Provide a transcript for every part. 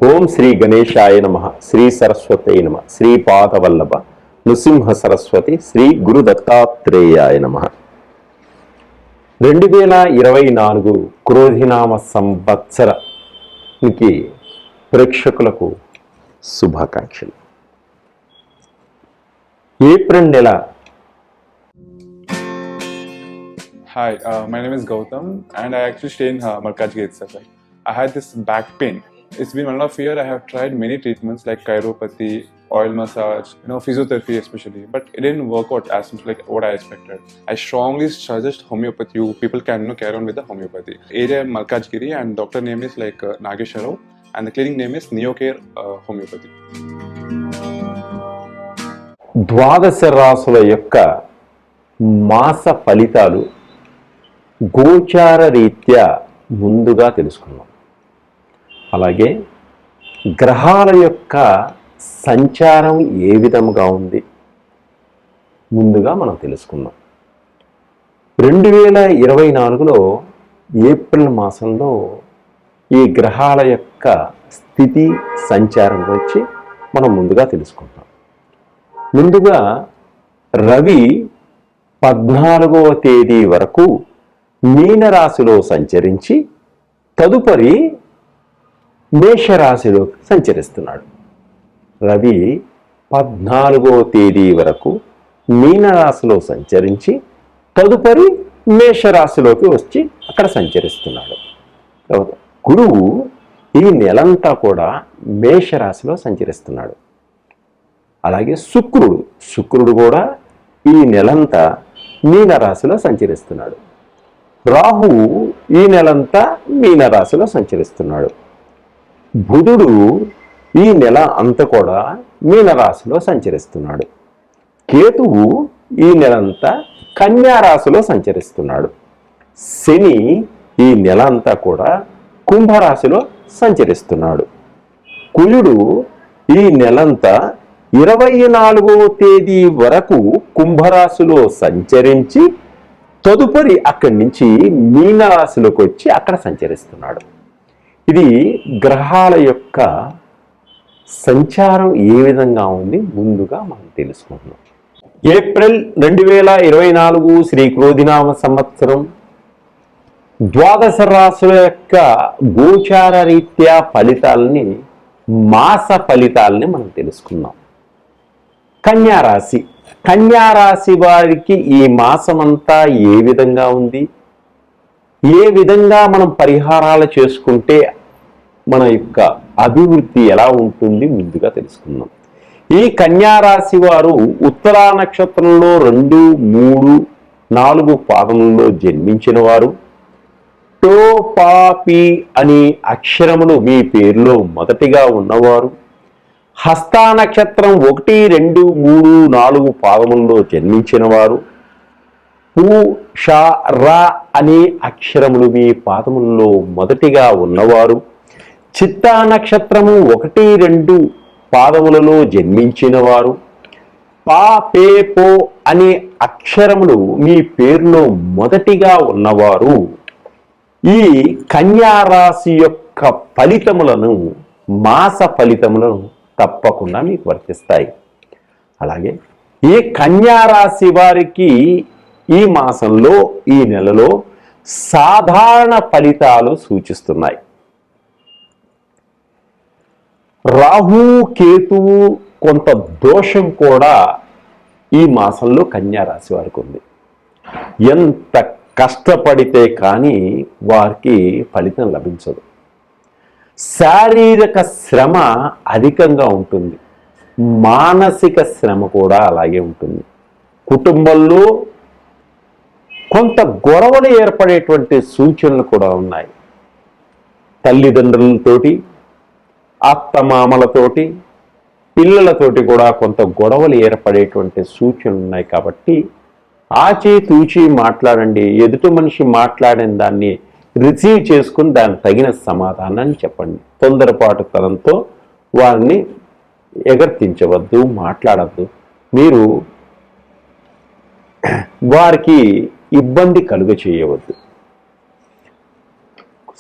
ఓం శ్రీ గణేశాయ నమః, శ్రీ సరస్వతై నమః, శ్రీ పాదవల్లభ నృసింహ సరస్వతి, శ్రీ గురు దత్తాత్రేయాయ నమః. 2024 క్రోధినామ సంవత్సరానికి ప్రేక్షకులకు శుభాకాంక్షలు. ఏప్రిల్ నెల. Hi, my name is Gautam and I actually stay in Malkajgiri itself. I had this back pain. It's been 1.5 years. I have tried many treatments like chiropathy, oil massage, physiotherapy especially, but it didn't work out as much like what I expected. I strongly suggest homeopathy. You people can carry on with the homeopathy. Area Malkajgiri and doctor name is like Nagesh Rao and the clinic name is Neocare Homeopathy. ద్వాదశ రాశుల యొక్క మాస ఫలితాలు గోచార రీత్యా ముందుగా తెలుసుకున్నాం. అలాగే గ్రహాల యొక్క సంచారం ఏ విధముగా ఉంది ముందుగా మనం తెలుసుకున్నాం. 2024లో ఏప్రిల్ మాసంలో ఈ గ్రహాల యొక్క స్థితి సంచారం గురించి మనం ముందుగా తెలుసుకుంటాం. ముందుగా రవి 14వ తేదీ వరకు మీనరాశిలో సంచరించి తదుపరి మేషరాశిలో సంచరిస్తున్నాడు. రవి 14వ తేదీ వరకు మీనరాశిలో సంచరించి తదుపరి మేషరాశిలోకి వచ్చి అక్కడ సంచరిస్తున్నాడు. గురువు ఈ నెలంతా కూడా మేషరాశిలో సంచరిస్తున్నాడు. అలాగే శుక్రుడు కూడా ఈ నెలంతా మీనరాశిలో సంచరిస్తున్నాడు. రాహువు ఈ నెలంతా మీనరాశిలో సంచరిస్తున్నాడు. బుధుడు ఈ నెల అంతా కూడా మీనరాశిలో సంచరిస్తున్నాడు. కేతువు ఈ నెలంతా కన్యారాశిలో సంచరిస్తున్నాడు. శని ఈ నెల అంతా కూడా కుంభరాశిలో సంచరిస్తున్నాడు. కుజుడు ఈ నెలంతా 24వ తేదీ వరకు కుంభరాశిలో సంచరించి తదుపరి అక్కడి నుంచి మీనరాశిలోకి వచ్చి అక్కడ సంచరిస్తున్నాడు. ఇది గ్రహాల యొక్క సంచారం ఏ విధంగా ఉంది ముందుగా మనం తెలుసుకుంటున్నాం. ఏప్రిల్ 2024 శ్రీ క్రోధినామ సంవత్సరం ద్వాదశ రాశుల యొక్క గోచార రీత్యా ఫలితాలని మాస ఫలితాలని మనం తెలుసుకున్నాం. కన్యారాశి వారికి ఈ మాసమంతా ఏ విధంగా ఉంది, ఏ విధంగా మనం పరిహారాలు చేసుకుంటే మన యొక్క అభివృద్ధి ఎలా ఉంటుంది ముందుగా తెలుసుకుందాం. ఈ కన్యారాశి వారు ఉత్తరా నక్షత్రంలో 2, 3, 4 పాదములలో జన్మించిన వారు. టో పా పి అనే అక్షరములు మీ పేరులో మొదటిగా ఉన్నవారు. హస్తా నక్షత్రం 1, 2, 3, 4 పాదములలో జన్మించిన వారు. పు ష ర అనే అక్షరములు మీ పాదములలో మొదటిగా ఉన్నవారు. చిత్తా నక్షత్రము 1, 2 పాదములలో జన్మించిన వారు. పా పే పో అనే అక్షరములు మీ పేరులో మొదటిగా ఉన్నవారు ఈ కన్యారాశి యొక్క ఫలితములను మాస ఫలితములను తప్పకుండా మీకు వర్తిస్తాయి. అలాగే ఈ కన్యారాశి వారికి ఈ మాసంలో ఈ నెలలో సాధారణ ఫలితాలు సూచిస్తున్నాయి. రాహు కేతువు కొంత దోషం కూడా ఈ మాసంలో కన్యారాశి వారికి ఉంది. ఎంత కష్టపడితే కానీ వారికి ఫలితం లభించదు. శారీరక శ్రమ అధికంగా ఉంటుంది, మానసిక శ్రమ కూడా అలాగే ఉంటుంది. కుటుంబంలో కొంత గొడవలు ఏర్పడేటువంటి సూచనలు కూడా ఉన్నాయి. తల్లిదండ్రులతోటి, అత్తమామలతోటి, పిల్లలతోటి కూడా కొంత గొడవలు ఏర్పడేటువంటి సూచనలు ఉన్నాయి. కాబట్టి ఆచితూచి మాట్లాడండి. ఎదుటి మనిషి మాట్లాడిన దాన్ని రిసీవ్ చేసుకుని దానికి తగిన సమాధానాన్ని చెప్పండి. తొందరపాటు తనంతో వారిని ఎగర్తించవద్దు, మాట్లాడద్దు. మీరు వారికి ఇబ్బంది కలుగ చేయవద్దు.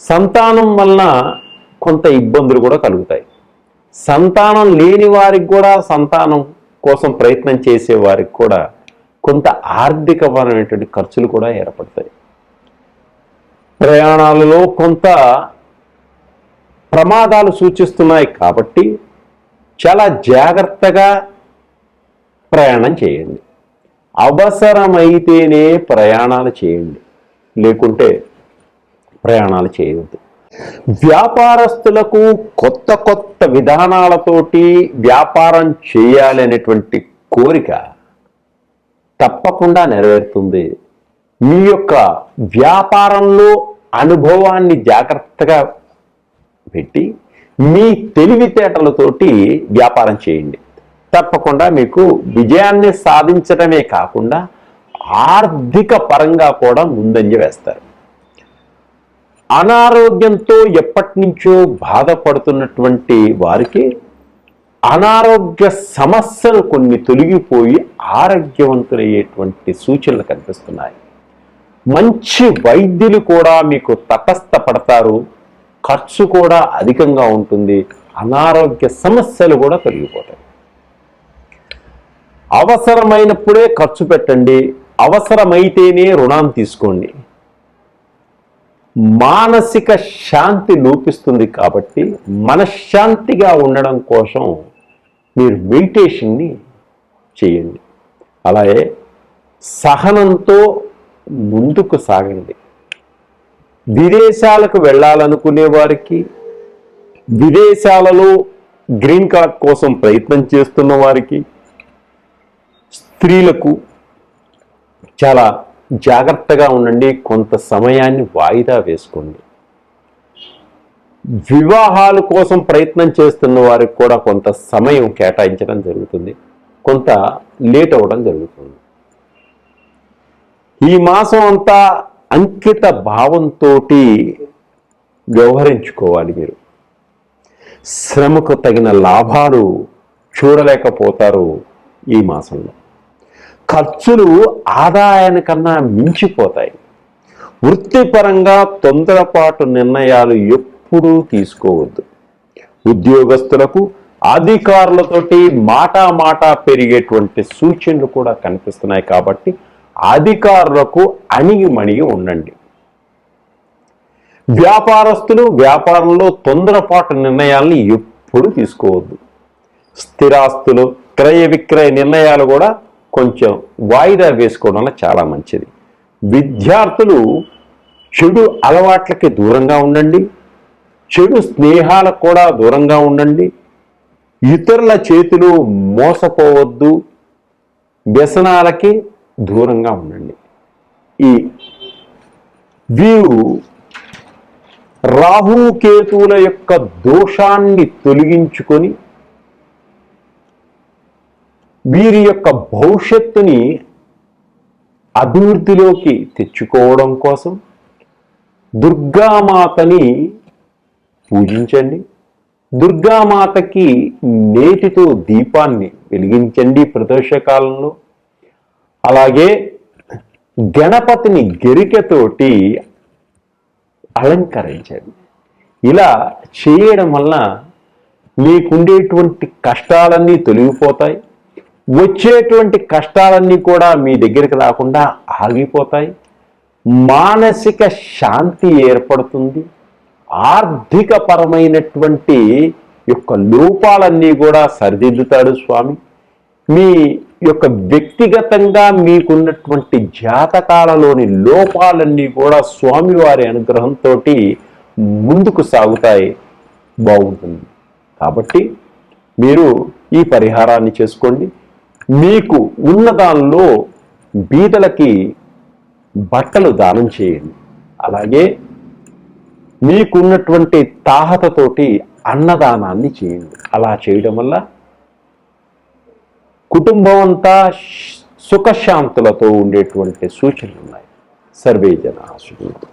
సంతానం వలన కొంత ఇబ్బందులు కూడా కలుగుతాయి. సంతానం లేని వారికి కూడా, సంతానం కోసం ప్రయత్నం చేసే వారికి కూడా కొంత ఆర్థికపరమైనటువంటి ఖర్చులు కూడా ఏర్పడతాయి. ప్రయాణాలలో కొంత ప్రమాదాలు సూచిస్తున్నాయి కాబట్టి చాలా జాగ్రత్తగా ప్రయాణం చేయండి. అవసరమైతేనే ప్రయాణాలు చేయండి, లేకుంటే ప్రయాణాలు చేయవద్దు. వ్యాపారస్తులకు కొత్త కొత్త విధానాలతోటి వ్యాపారం చేయాలి అనేటువంటి కోరిక తప్పకుండా నెరవేరుతుంది. మీ యొక్క వ్యాపారంలో అనుభవాన్ని జాగ్రత్తగా పెట్టి మీ తెలివితేటలతోటి వ్యాపారం చేయండి. తప్పకుండా మీకు విజయాన్ని సాధించడమే కాకుండా ఆర్థిక పరంగా కూడా ముందంజ వేస్తారు. అనారోగ్యంతో ఎప్పటి నుంచో బాధపడుతున్నటువంటి వారికి అనారోగ్య సమస్యలు కొన్ని తొలగిపోయి ఆరోగ్యవంతులయ్యేటువంటి సూచనలు కనిపిస్తున్నాయి. మంచి వైద్యులు కూడా మీకు తటస్థపడతారు. ఖర్చు కూడా అధికంగా ఉంటుంది. అనారోగ్య సమస్యలు కూడా తొలగిపోతాయి. అవసరమైనప్పుడే ఖర్చు పెట్టండి, అవసరమైతేనే రుణం తీసుకోండి. మానసిక శాంతి లోపిస్తుంది కాబట్టి మనశ్శాంతిగా ఉండడం కోసం మీరు మెడిటేషన్ని చేయండి. అలాగే సహనంతో ముందుకు సాగండి. విదేశాలకు వెళ్ళాలనుకునే వారికి, విదేశాలలో గ్రీన్ కార్డ్ కోసం ప్రయత్నం చేస్తున్న వారికి, స్త్రీలకు చాలా జాగ్రత్తగా ఉండండి. కొంత సమయాన్ని వాయిదా వేసుకోండి. వివాహాల కోసం ప్రయత్నం చేస్తున్న వారికి కూడా కొంత సమయం కేటాయించడం జరుగుతుంది, కొంత లేట్ అవ్వడం జరుగుతుంది. ఈ మాసం అంతా అంకిత భావంతో వ్యవహరించుకోవాలి. మీరు శ్రమకు తగిన లాభాలు చూడలేకపోతారు. ఈ మాసంలో ఖర్చులు ఆదాయానికన్నా మించిపోతాయి. వృత్తిపరంగా తొందరపాటు నిర్ణయాలు ఎప్పుడూ తీసుకోవద్దు. ఉద్యోగస్తులకు అధికారులతోటి మాట పెరిగేటువంటి సూచనలు కూడా కనిపిస్తున్నాయి కాబట్టి అధికారులకు అణిగిమణిగి ఉండండి. వ్యాపారస్తులు వ్యాపారంలో తొందరపాటు నిర్ణయాలను ఎప్పుడు తీసుకోవద్దు. స్థిరాస్తులు క్రయ విక్రయ నిర్ణయాలు కూడా కొంచెం వాయిదా వేసుకోవడం చాలా మంచిది. విద్యార్థులు చెడు అలవాట్లకి దూరంగా ఉండండి. చెడు స్నేహాలకు కూడా దూరంగా ఉండండి. ఇతరుల చేతిలో మోసపోవద్దు. వ్యసనాలకి దూరంగా ఉండండి. వీరు రాహుకేతువుల యొక్క దోషాన్ని తొలగించుకొని వీరి యొక్క భవిష్యత్తుని అభివృద్ధిలోకి తెచ్చుకోవడం కోసం దుర్గామాతని పూజించండి. దుర్గామాతకి నేతితో దీపాన్ని వెలిగించండి ప్రదోషకాలంలో. అలాగే గణపతిని గరికతోటి అలంకరించండి. ఇలా చేయడం వల్ల మీకుండేటువంటి కష్టాలన్నీ తొలగిపోతాయి. వచ్చేటువంటి కష్టాలన్నీ కూడా మీ దగ్గరికి రాకుండా ఆగిపోతాయి. మానసిక శాంతి ఏర్పడుతుంది. ఆర్థిక పరమైనటువంటి యొక్క లోపాలన్నీ కూడా సరిదిద్దుతాడు స్వామి. మీ యొక్క వ్యక్తిగతంగా మీకున్నటువంటి జాతకాలలోని లోపాలన్నీ కూడా స్వామివారి అనుగ్రహంతో ముందుకు సాగుతాయి. బాగుంటుంది. కాబట్టి మీరు ఈ పరిహారాన్ని చేసుకోండి. మీకు ఉన్న దానిలో బీదలకి బట్టలు దానం చేయండి. అలాగే మీకున్నటువంటి తాహతతోటి అన్నదానాన్ని చేయండి. అలా చేయడం వల్ల కుటుంబం అంతా సుఖశాంతులతో ఉండేటువంటి సూచనలు ఉన్నాయి. సర్వే జనా సుఖినో